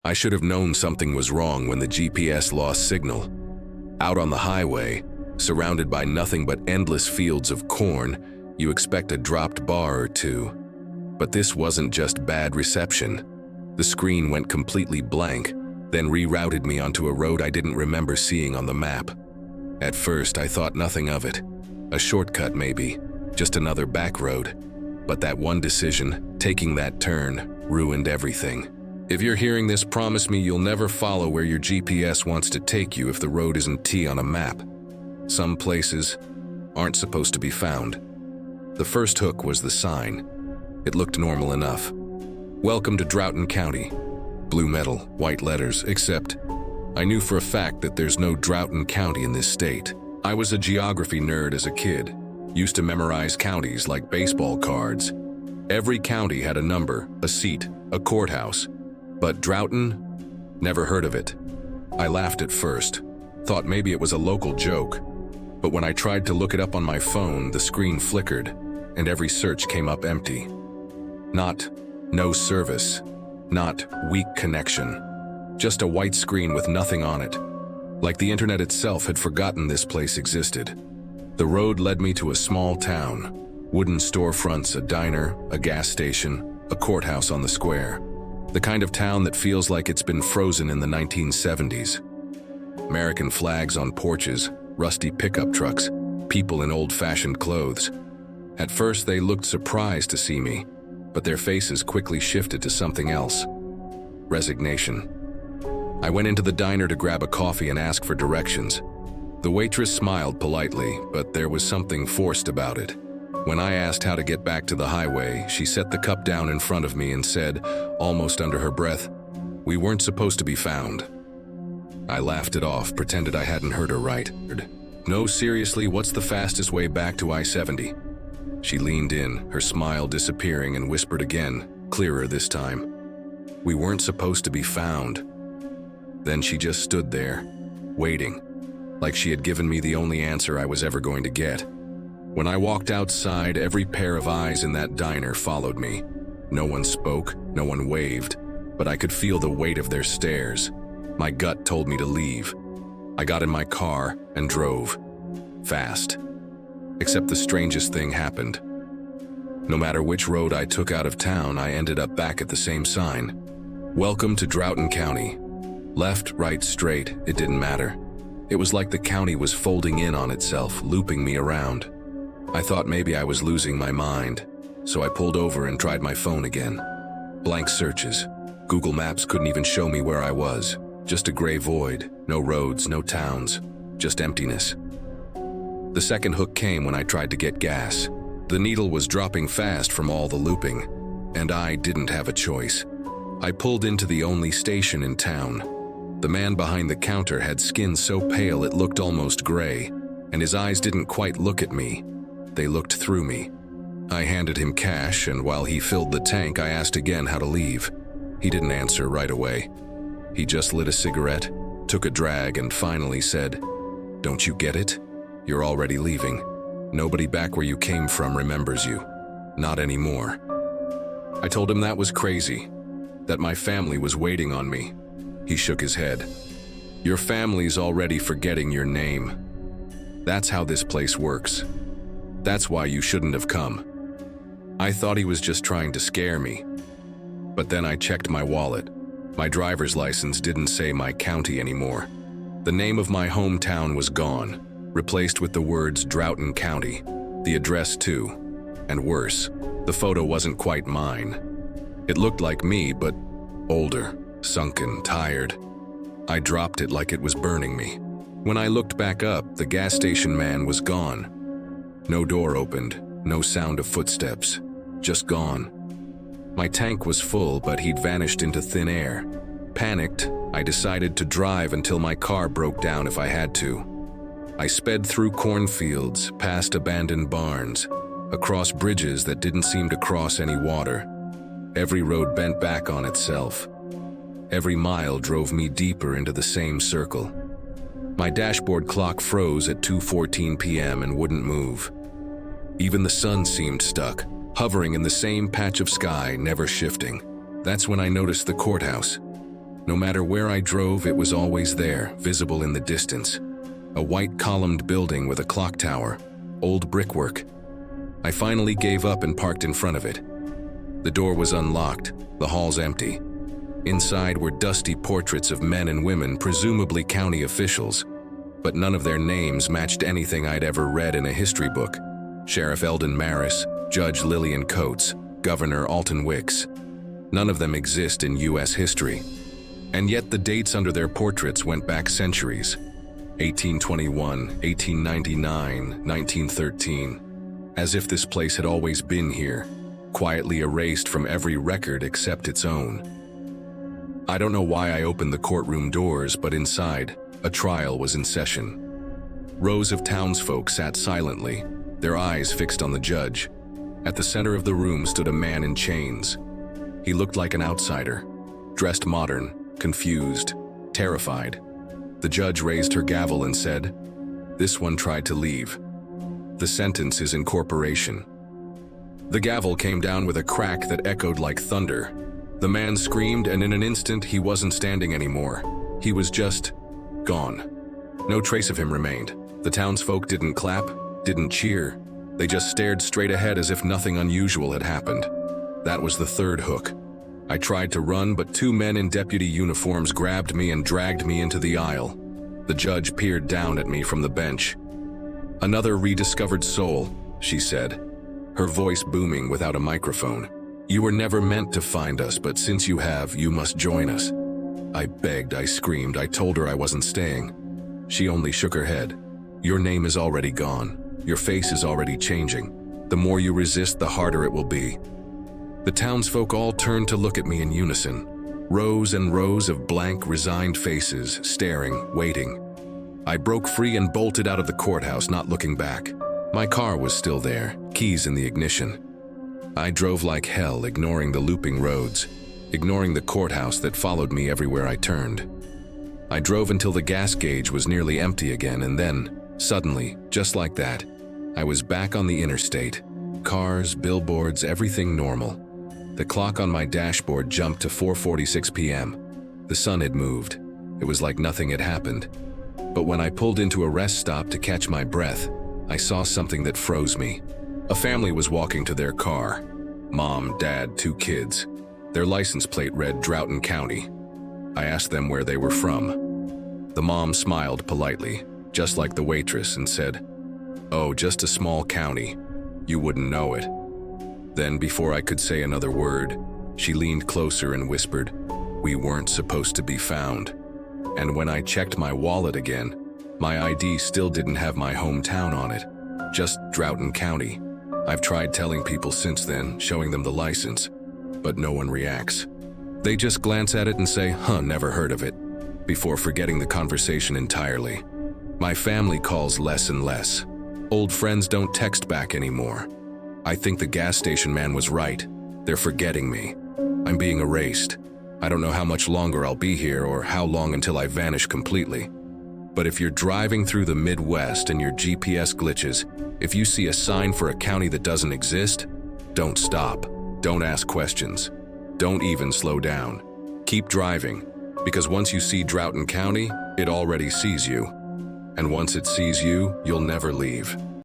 I should have known something was wrong when the GPS lost signal. Out on the highway, surrounded by nothing but endless fields of corn, you expect a dropped bar or two. But this wasn't just bad reception. The screen went completely blank, then rerouted me onto a road I didn't remember seeing on the map. At first, I thought nothing of it. A shortcut maybe, just another back road. But that one decision, taking that turn, ruined everything. If you're hearing this, promise me you'll never follow where your GPS wants to take you if the road isn't T on a map. Some places aren't supposed to be found. The first hook was the sign. It looked normal enough. Welcome to Droughton County. Blue metal, white letters, except I knew for a fact that there's no Droughton County in this state. I was a geography nerd as a kid, used to memorize counties like baseball cards. Every county had a number, a seat, a courthouse. But Droughton? Never heard of it. I laughed at first, thought maybe it was a local joke. But when I tried to look it up on my phone, the screen flickered, and every search came up empty. Not no service, not weak connection. Just a white screen with nothing on it. Like the internet itself had forgotten this place existed. The road led me to a small town. Wooden storefronts, a diner, a gas station, a courthouse on the square. The kind of town that feels like it's been frozen in the 1970s. American flags on porches, rusty pickup trucks, people in old-fashioned clothes. At first they looked surprised to see me, but their faces quickly shifted to something else. Resignation. I went into the diner to grab a coffee and ask for directions. The waitress smiled politely, but there was something forced about it. When I asked how to get back to the highway, she set the cup down in front of me and said, almost under her breath, "We weren't supposed to be found." I laughed it off, pretended I hadn't heard her right. "No, seriously, what's the fastest way back to I-70? She leaned in, her smile disappearing, and whispered again, clearer this time, "We weren't supposed to be found." Then she just stood there, waiting, like she had given me the only answer I was ever going to get. When I walked outside, every pair of eyes in that diner followed me. No one spoke, no one waved, but I could feel the weight of their stares. My gut told me to leave. I got in my car and drove. Fast. Except the strangest thing happened. No matter which road I took out of town, I ended up back at the same sign. Welcome to Droughton County. Left, right, straight, it didn't matter. It was like the county was folding in on itself, looping me around. I thought maybe I was losing my mind, so I pulled over and tried my phone again. Blank searches. Google Maps couldn't even show me where I was. Just a gray void, no roads, no towns, just emptiness. The second hook came when I tried to get gas. The needle was dropping fast from all the looping, and I didn't have a choice. I pulled into the only station in town. The man behind the counter had skin so pale it looked almost gray, and his eyes didn't quite look at me. They looked through me. I handed him cash, and while he filled the tank, I asked again how to leave. He didn't answer right away. He just lit a cigarette, took a drag, and finally said, "Don't you get it? You're already leaving. Nobody back where you came from remembers you. Not anymore." I told him that was crazy, that my family was waiting on me. He shook his head. "Your family's already forgetting your name. That's how this place works. That's why you shouldn't have come." I thought he was just trying to scare me. But then I checked my wallet. My driver's license didn't say my county anymore. The name of my hometown was gone, replaced with the words Droughton County. The address too. And worse, the photo wasn't quite mine. It looked like me, but older, sunken, tired. I dropped it like it was burning me. When I looked back up, the gas station man was gone. No door opened, no sound of footsteps, just gone. My tank was full, but he'd vanished into thin air. Panicked, I decided to drive until my car broke down if I had to. I sped through cornfields, past abandoned barns, across bridges that didn't seem to cross any water. Every road bent back on itself. Every mile drove me deeper into the same circle. My dashboard clock froze at 2:14 p.m. and wouldn't move. Even the sun seemed stuck, hovering in the same patch of sky, never shifting. That's when I noticed the courthouse. No matter where I drove, it was always there, visible in the distance. A white columned building with a clock tower, old brickwork. I finally gave up and parked in front of it. The door was unlocked, the halls empty. Inside were dusty portraits of men and women, presumably county officials, but none of their names matched anything I'd ever read in a history book. Sheriff Eldon Maris, Judge Lillian Coates, Governor Alton Wicks. None of them exist in U.S. history. And yet the dates under their portraits went back centuries. 1821, 1899, 1913. As if this place had always been here, quietly erased from every record except its own. I don't know why I opened the courtroom doors, but inside, a trial was in session. Rows of townsfolk sat silently, their eyes fixed on the judge. At the center of the room stood a man in chains. He looked like an outsider, dressed modern, confused, terrified. The judge raised her gavel and said, "This one tried to leave. The sentence is incorporation." The gavel came down with a crack that echoed like thunder. The man screamed, and in an instant, he wasn't standing anymore. He was just gone. No trace of him remained. The townsfolk didn't clap, didn't cheer. They just stared straight ahead as if nothing unusual had happened. That was the third hook. I tried to run, but two men in deputy uniforms grabbed me and dragged me into the aisle. The judge peered down at me from the bench. "Another rediscovered soul," she said, her voice booming without a microphone. "You were never meant to find us, but since you have, you must join us." I begged, I screamed, I told her I wasn't staying. She only shook her head. "Your name is already gone. Your face is already changing. The more you resist, the harder it will be." The townsfolk all turned to look at me in unison. Rows and rows of blank, resigned faces, staring, waiting. I broke free and bolted out of the courthouse, not looking back. My car was still there, keys in the ignition. I drove like hell, ignoring the looping roads, ignoring the courthouse that followed me everywhere I turned. I drove until the gas gauge was nearly empty again, and then, suddenly, just like that, I was back on the interstate. Cars, billboards, everything normal. The clock on my dashboard jumped to 4:46 p.m. The sun had moved. It was like nothing had happened. But when I pulled into a rest stop to catch my breath, I saw something that froze me. A family was walking to their car. Mom, dad, 2 kids. Their license plate read Droughton County. I asked them where they were from. The mom smiled politely, just like the waitress, and said, "Oh, just a small county. You wouldn't know it." Then, before I could say another word, she leaned closer and whispered, "We weren't supposed to be found." And when I checked my wallet again, my ID still didn't have my hometown on it, just Droughton County. I've tried telling people since then, showing them the license, but no one reacts. They just glance at it and say, "Huh, never heard of it," before forgetting the conversation entirely. My family calls less and less. Old friends don't text back anymore. I think the gas station man was right. They're forgetting me. I'm being erased. I don't know how much longer I'll be here or how long until I vanish completely. But if you're driving through the Midwest and your GPS glitches, if you see a sign for a county that doesn't exist, don't stop. Don't ask questions. Don't even slow down. Keep driving, because once you see Droughton County, it already sees you. And once it sees you, you'll never leave.